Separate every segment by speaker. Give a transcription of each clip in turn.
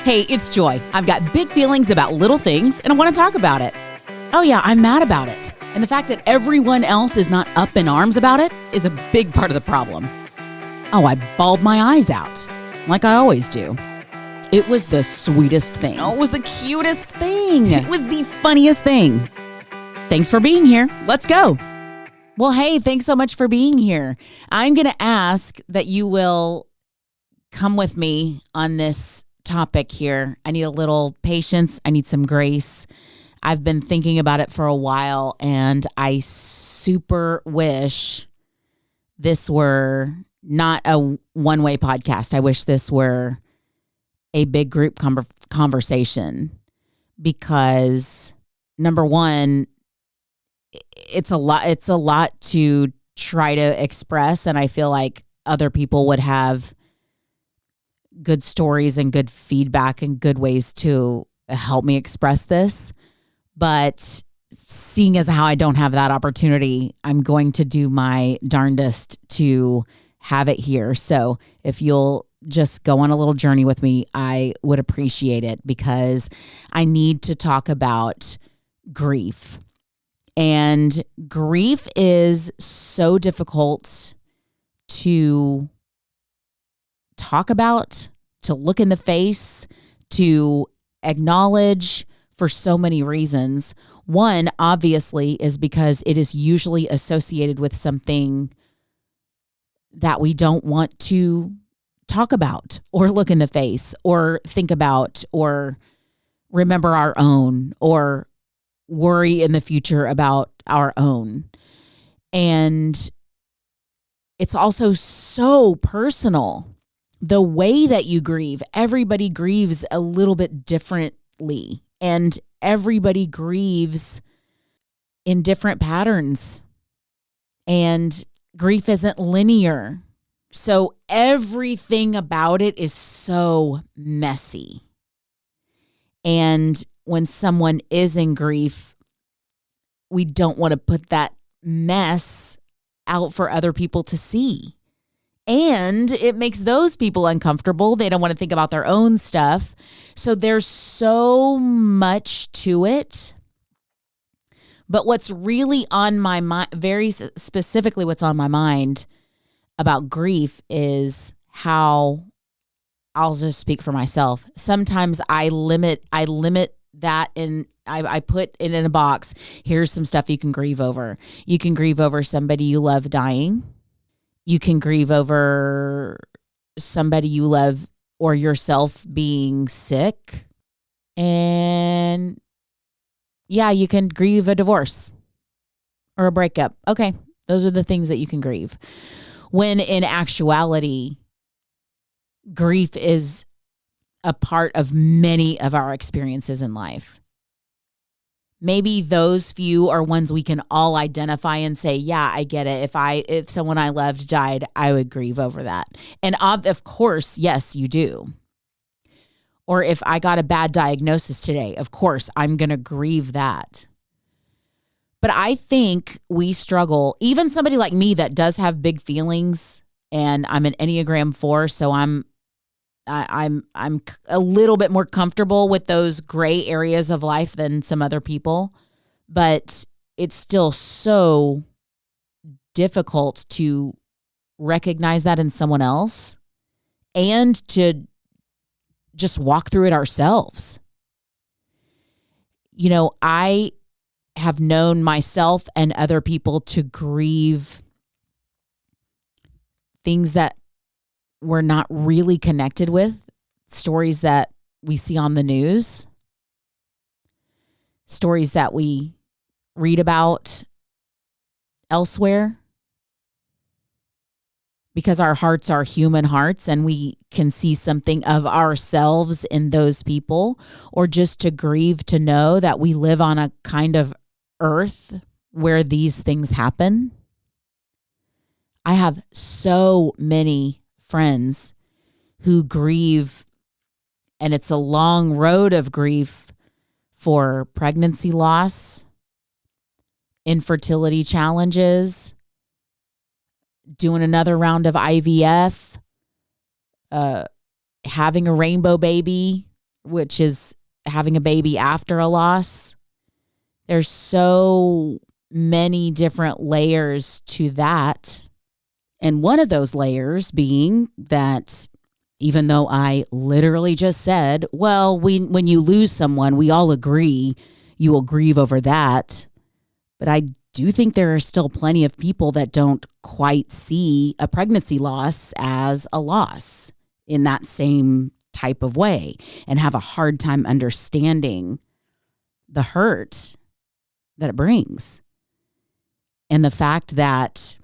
Speaker 1: Hey, it's Joy. I've got big feelings about little things, and I want to talk about it. Oh yeah, I'm mad about it. And the fact that everyone else is not up in arms about it is a big part of the problem. Oh, I bawled my eyes out, like I always do. It was the sweetest thing. Oh, it was the cutest thing. It was the funniest thing. Thanks for being here. Let's go. Well, hey, thanks so much for being here. I'm going to ask that you will come with me on this topic here. I need a little patience. I need some grace. I've been thinking about it for a while, and I super wish this were not a one-way podcast. I wish this were a big group conversation because, number one, it's a lot to try to express, and I feel like other people would have good stories and good feedback and good ways to help me express this. But seeing as how I don't have that opportunity, I'm going to do my darndest to have it here. So if you'll just go on a little journey with me, I would appreciate it because I need to talk about grief. And grief is so difficult to talk about, to look in the face, to acknowledge for so many reasons. One, obviously, is because it is usually associated with something that we don't want to talk about or look in the face or think about or remember our own or worry in the future about our own. And it's also so personal. The way that you grieve, everybody grieves a little bit differently. And everybody grieves in different patterns. And grief isn't linear. So everything about it is so messy. And when someone is in grief, we don't want to put that mess out for other people to see. And it makes those people uncomfortable. They don't want to think about their own stuff. So there's so much to it. But what's really on my mind, very specifically what's on my mind about grief is how, I'll just speak for myself. Sometimes I limit that and I put it in a box. Here's some stuff you can grieve over. You can grieve over somebody you love dying. You can grieve over somebody you love or yourself being sick. And yeah, you can grieve a divorce or a breakup. Okay, those are the things that you can grieve. When in actuality, grief is a part of many of our experiences in life. Maybe those few are ones we can all identify and say, yeah, I get it. If someone I loved died, I would grieve over that. And of course, yes, you do. Or if I got a bad diagnosis today, of course, I'm going to grieve that. But I think we struggle, even somebody like me that does have big feelings, and I'm an Enneagram 4, so I'm a little bit more comfortable with those gray areas of life than some other people, but it's still so difficult to recognize that in someone else and to just walk through it ourselves. You know, I have known myself and other people to grieve things that we're not really connected with, stories that we see on the news, stories that we read about elsewhere, because our hearts are human hearts and we can see something of ourselves in those people, or just to grieve to know that we live on a kind of earth where these things happen. I have so many friends who grieve, and it's a long road of grief for pregnancy loss, infertility challenges, doing another round of IVF, having a rainbow baby, which is having a baby after a loss. There's so many different layers to that. And one of those layers being that even though I literally just said, well, when you lose someone, we all agree you will grieve over that. But I do think there are still plenty of people that don't quite see a pregnancy loss as a loss in that same type of way and have a hard time understanding the hurt that it brings. And the fact that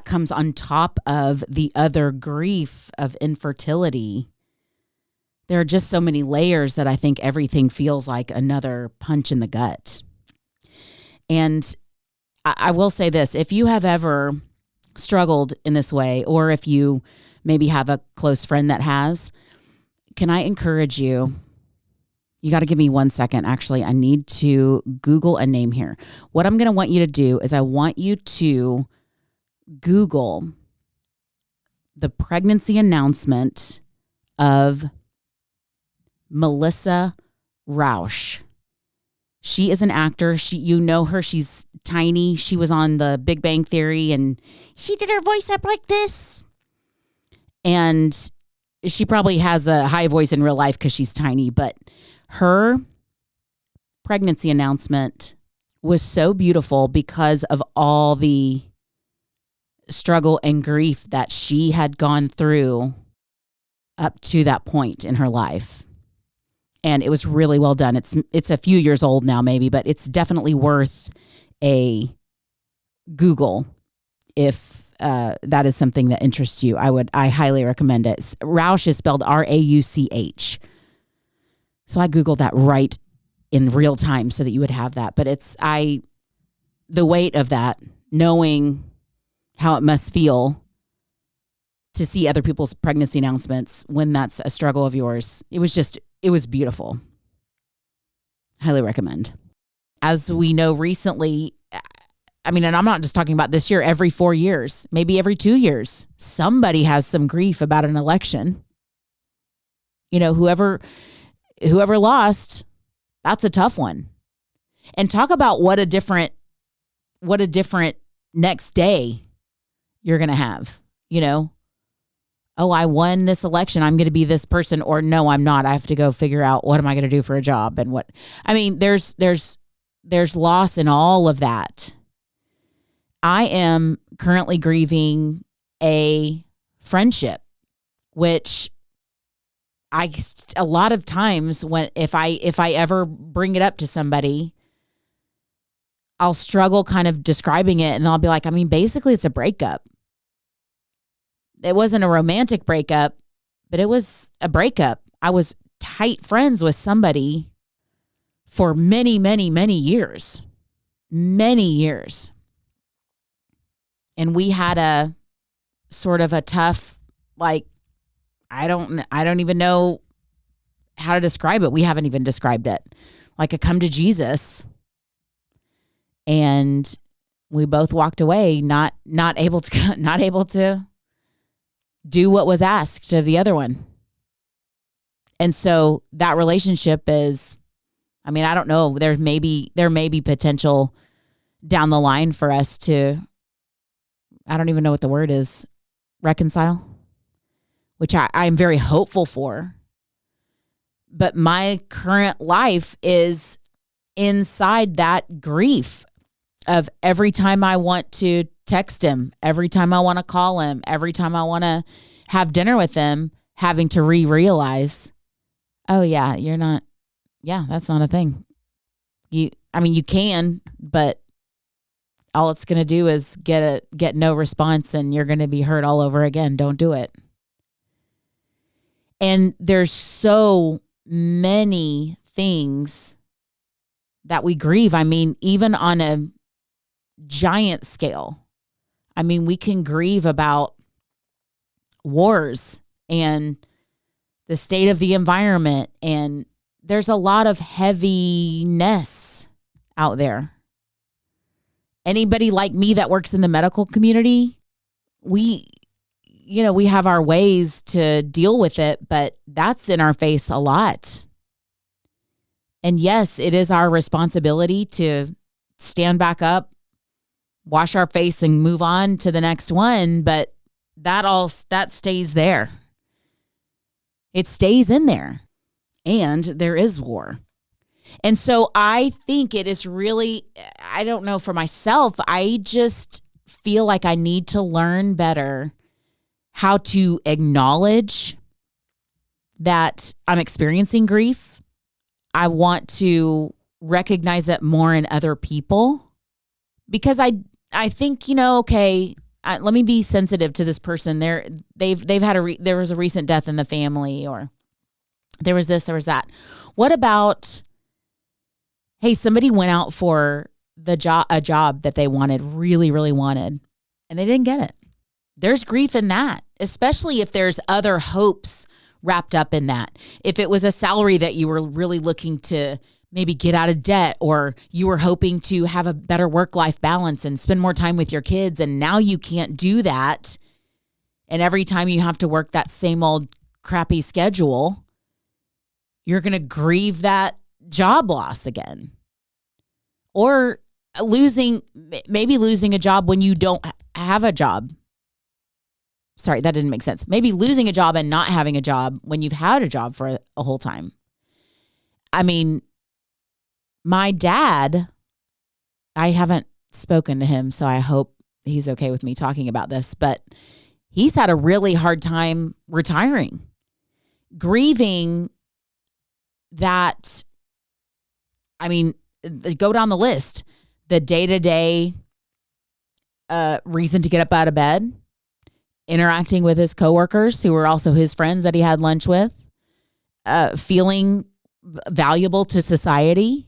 Speaker 1: comes on top of the other grief of infertility. There are just so many layers that I think everything feels like another punch in the gut. And I will say this, if you have ever struggled in this way, or if you maybe have a close friend that has, can I encourage you? You got to give me 1 second. Actually, I need to Google a name here. What I'm going to want you to do is I want you to Google the pregnancy announcement of Melissa Rauch. She is an actor. You know her. She's tiny. She was on the Big Bang Theory and she did her voice up like this. And she probably has a high voice in real life because she's tiny, but her pregnancy announcement was so beautiful because of all the struggle and grief that she had gone through up to that point in her life. And it was really well done. It's a few years old now maybe, but it's definitely worth a Google if that is something that interests you. I highly recommend it. Rauch is spelled Rauch. So I Googled that right in real time so that you would have that. But the weight of that, knowing how it must feel to see other people's pregnancy announcements when that's a struggle of yours. It was beautiful. Highly recommend. As we know recently, and I'm not just talking about this year, every 4 years, maybe every 2 years, somebody has some grief about an election. Whoever lost, that's a tough one. And talk about what a different next day you're going to have, Oh, I won this election. I'm going to be this person, or no, I'm not. I have to go figure out what am I going to do for a job and what. There's loss in all of that. I am currently grieving a friendship, which a lot of times if I ever bring it up to somebody, I'll struggle kind of describing it, and I'll be like, basically it's a breakup. It wasn't a romantic breakup, but it was a breakup. I was tight friends with somebody for many, many, many years. Many years. And we had a sort of a tough, I don't even know how to describe it. We haven't even described it. Like a come to Jesus. And we both walked away, not able to do what was asked of the other one. And so that relationship is, I don't know, there may be potential down the line for us to, I don't even know what the word is, reconcile, which I'm very hopeful for. But my current life is inside that grief of every time I want to text him, every time I want to call him, every time I want to have dinner with him, having to realize, oh yeah, that's not a thing. You can, but all it's going to do is get no response, and you're going to be hurt all over again. Don't do it. And there's so many things that we grieve. Even on a giant scale. We can grieve about wars and the state of the environment, and there's a lot of heaviness out there. Anybody like me that works in the medical community, we we have our ways to deal with it, but that's in our face a lot. And yes, it is our responsibility to stand back up, wash our face, and move on to the next one. But that stays there. It stays in there. And there is war. And so I think it is really, I don't know for myself, I just feel like I need to learn better how to acknowledge that I'm experiencing grief. I want to recognize it more in other people because I think, okay, let me be sensitive to this person. They've had there was a recent death in the family, or there was this, there was that. What about, hey, somebody went out for a job that they wanted, really, really wanted, and they didn't get it. There's grief in that, especially if there's other hopes wrapped up in that. If it was a salary that you were really looking to maybe get out of debt, or you were hoping to have a better work-life balance and spend more time with your kids, and now you can't do that. And every time you have to work that same old crappy schedule, you're going to grieve that job loss again. Or maybe losing a job when you don't have a job. Sorry, that didn't make sense. Maybe losing a job and not having a job when you've had a job for a whole time. I mean, my dad, I haven't spoken to him, so I hope he's okay with me talking about this, but he's had a really hard time retiring, grieving that. I mean, go down the list. The day-to-day reason to get up out of bed, interacting with his coworkers who were also his friends that he had lunch with, feeling valuable to society,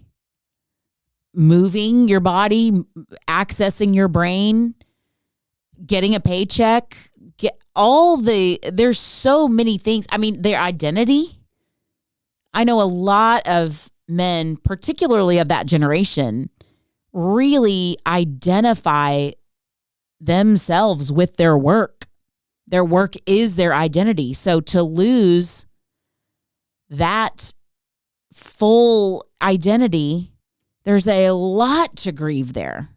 Speaker 1: moving your body, accessing your brain, getting a paycheck, there's so many things. I mean, their identity. I know a lot of men, particularly of that generation, really identify themselves with their work. Their work is their identity. So to lose that full identity, there's a lot to grieve there.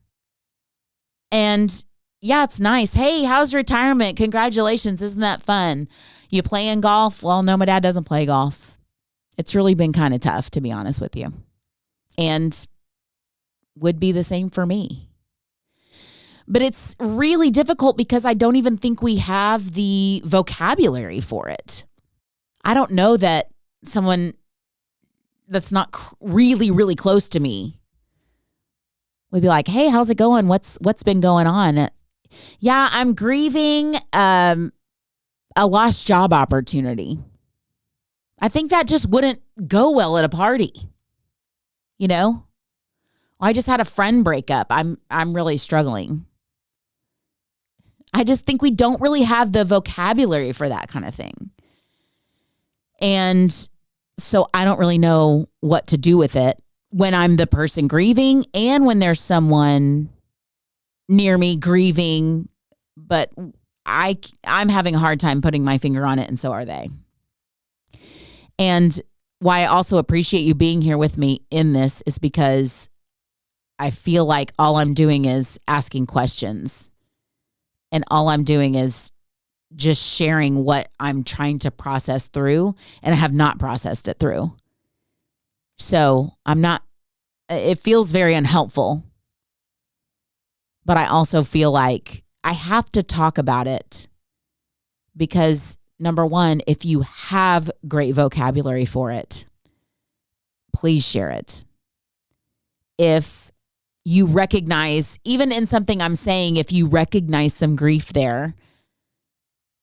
Speaker 1: And yeah, it's nice. Hey, how's retirement? Congratulations. Isn't that fun? You playing golf? Well, no, my dad doesn't play golf. It's really been kind of tough, to be honest with you. And would be the same for me. But it's really difficult because I don't even think we have the vocabulary for it. I don't know that someone that's not really, really close to me would be like, hey, how's it going? What's been going on? Yeah, I'm grieving a lost job opportunity. I think that just wouldn't go well at a party. I just had a friend break up. I'm really struggling. I just think we don't really have the vocabulary for that kind of thing. And so I don't really know what to do with it when I'm the person grieving and when there's someone near me grieving, but I'm having a hard time putting my finger on it, and so are they. And why I also appreciate you being here with me in this is because I feel like all I'm doing is asking questions. And all I'm doing is just sharing what I'm trying to process through, and I have not processed it through. So it feels very unhelpful, but I also feel like I have to talk about it because, number one, if you have great vocabulary for it, please share it. If you recognize, even in something I'm saying, if you recognize some grief there,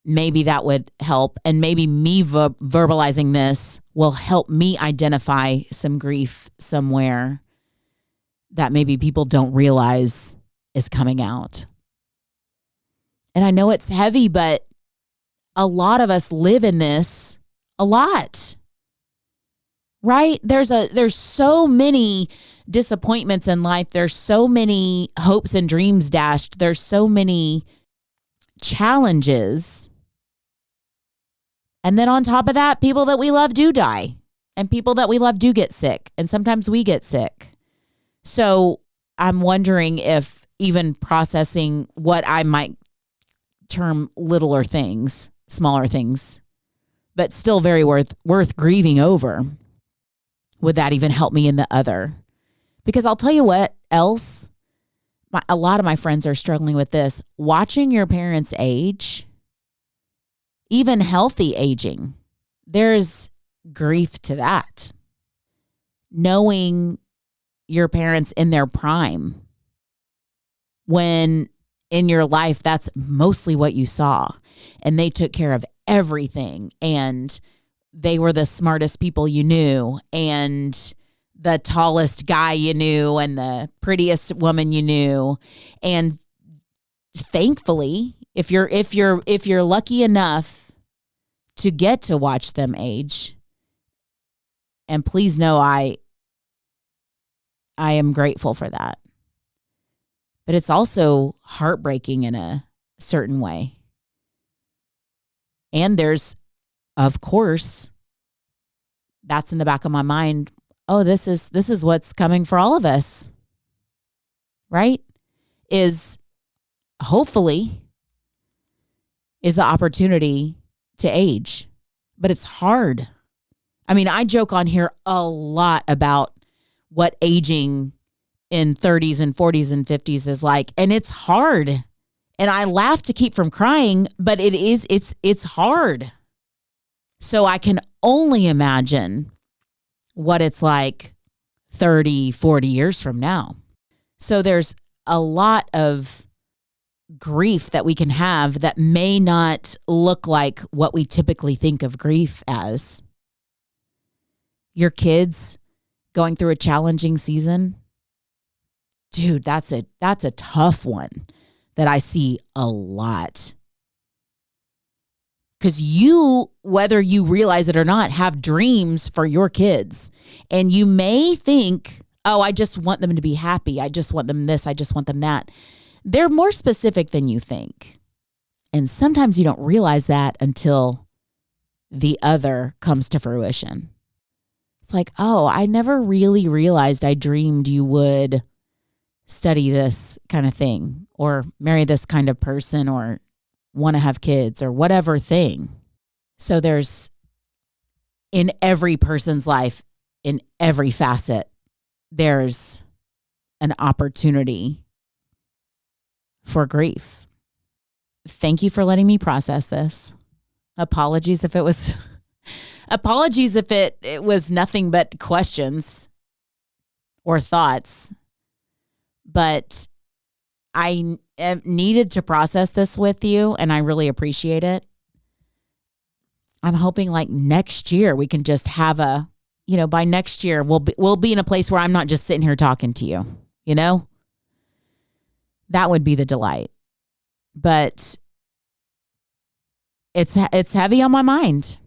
Speaker 1: maybe that would help. And maybe me verbalizing this will help me identify some grief somewhere that maybe people don't realize is coming out. And I know it's heavy, but a lot of us live in this a lot. Right? There's so many disappointments in life. There's so many hopes and dreams dashed. There's so many challenges And then on top of that, people that we love do die. And people that we love do get sick. And sometimes we get sick. So I'm wondering if even processing what I might term littler things, smaller things, but still very worth grieving over, would that even help me in the other? Because I'll tell you what else, a lot of my friends are struggling with this. Watching your parents age, even healthy aging, there's grief to that. Knowing your parents in their prime, when in your life that's mostly what you saw, and they took care of everything, and they were the smartest people you knew, and the tallest guy you knew, and the prettiest woman you knew. And thankfully, if you're lucky enough to get to watch them age, and please know I am grateful for that. But it's also heartbreaking in a certain way. And there's, of course, that's in the back of my mind. Oh, this is what's coming for all of us. Right? Hopefully is the opportunity to age. But it's hard. I mean, I joke on here a lot about what aging in 30s and 40s and 50s is like. And it's hard. And I laugh to keep from crying, but it's hard. So I can only imagine what it's like 30, 40 years from now. So there's a lot of grief that we can have that may not look like what we typically think of grief as. Your kids going through a challenging season. Dude, that's a tough one that I see a lot. Because you, whether you realize it or not, have dreams for your kids. And you may think, oh, I just want them to be happy. I just want them this. I just want them that. They're more specific than you think. And sometimes you don't realize that until the other comes to fruition. It's like, oh, I never really realized I dreamed you would study this kind of thing or marry this kind of person or want to have kids or whatever thing. So there's, in every person's life, in every facet, there's an opportunity for grief. Thank you for letting me process this. Apologies if it was it was nothing but questions or thoughts. But I needed to process this with you, and I really appreciate it. I'm hoping like next year we can just have by next year we'll be in a place where I'm not just sitting here talking to you, That would be the delight. But it's heavy on my mind.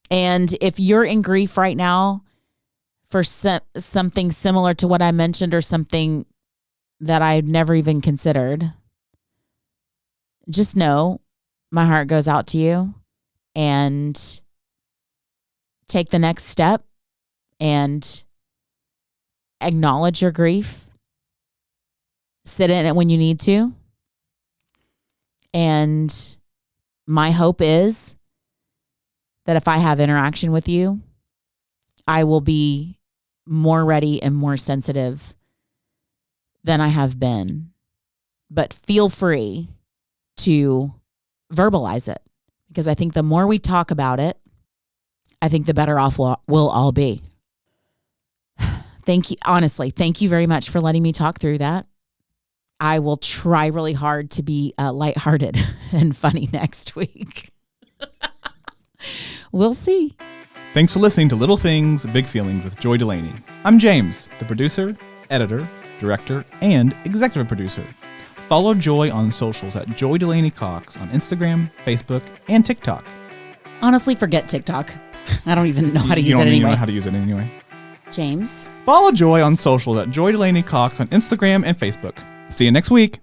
Speaker 1: And if you're in grief right now for something similar to what I mentioned or something that I'd never even considered, just know my heart goes out to you, and take the next step and acknowledge your grief. Sit in it when you need to. And my hope is that if I have interaction with you, I will be more ready and more sensitive than I have been. But feel free to verbalize it, because I think the more we talk about it, I think the better off we'll all be. Thank you. Honestly, thank you very much for letting me talk through that. I will try really hard to be lighthearted and funny next week. We'll see.
Speaker 2: Thanks for listening to Little Things, Big Feelings with Joy Delaney. I'm James, the producer, editor, director, and executive producer. Follow Joy on socials at Joy Delaney Cox on Instagram, Facebook, and TikTok.
Speaker 1: Honestly, forget TikTok. I don't even know how to use it
Speaker 2: You don't
Speaker 1: anyway.
Speaker 2: even know how to use it anyway.
Speaker 1: James.
Speaker 2: Follow Joy on socials at Joy Delaney Cox on Instagram and Facebook. See you next week.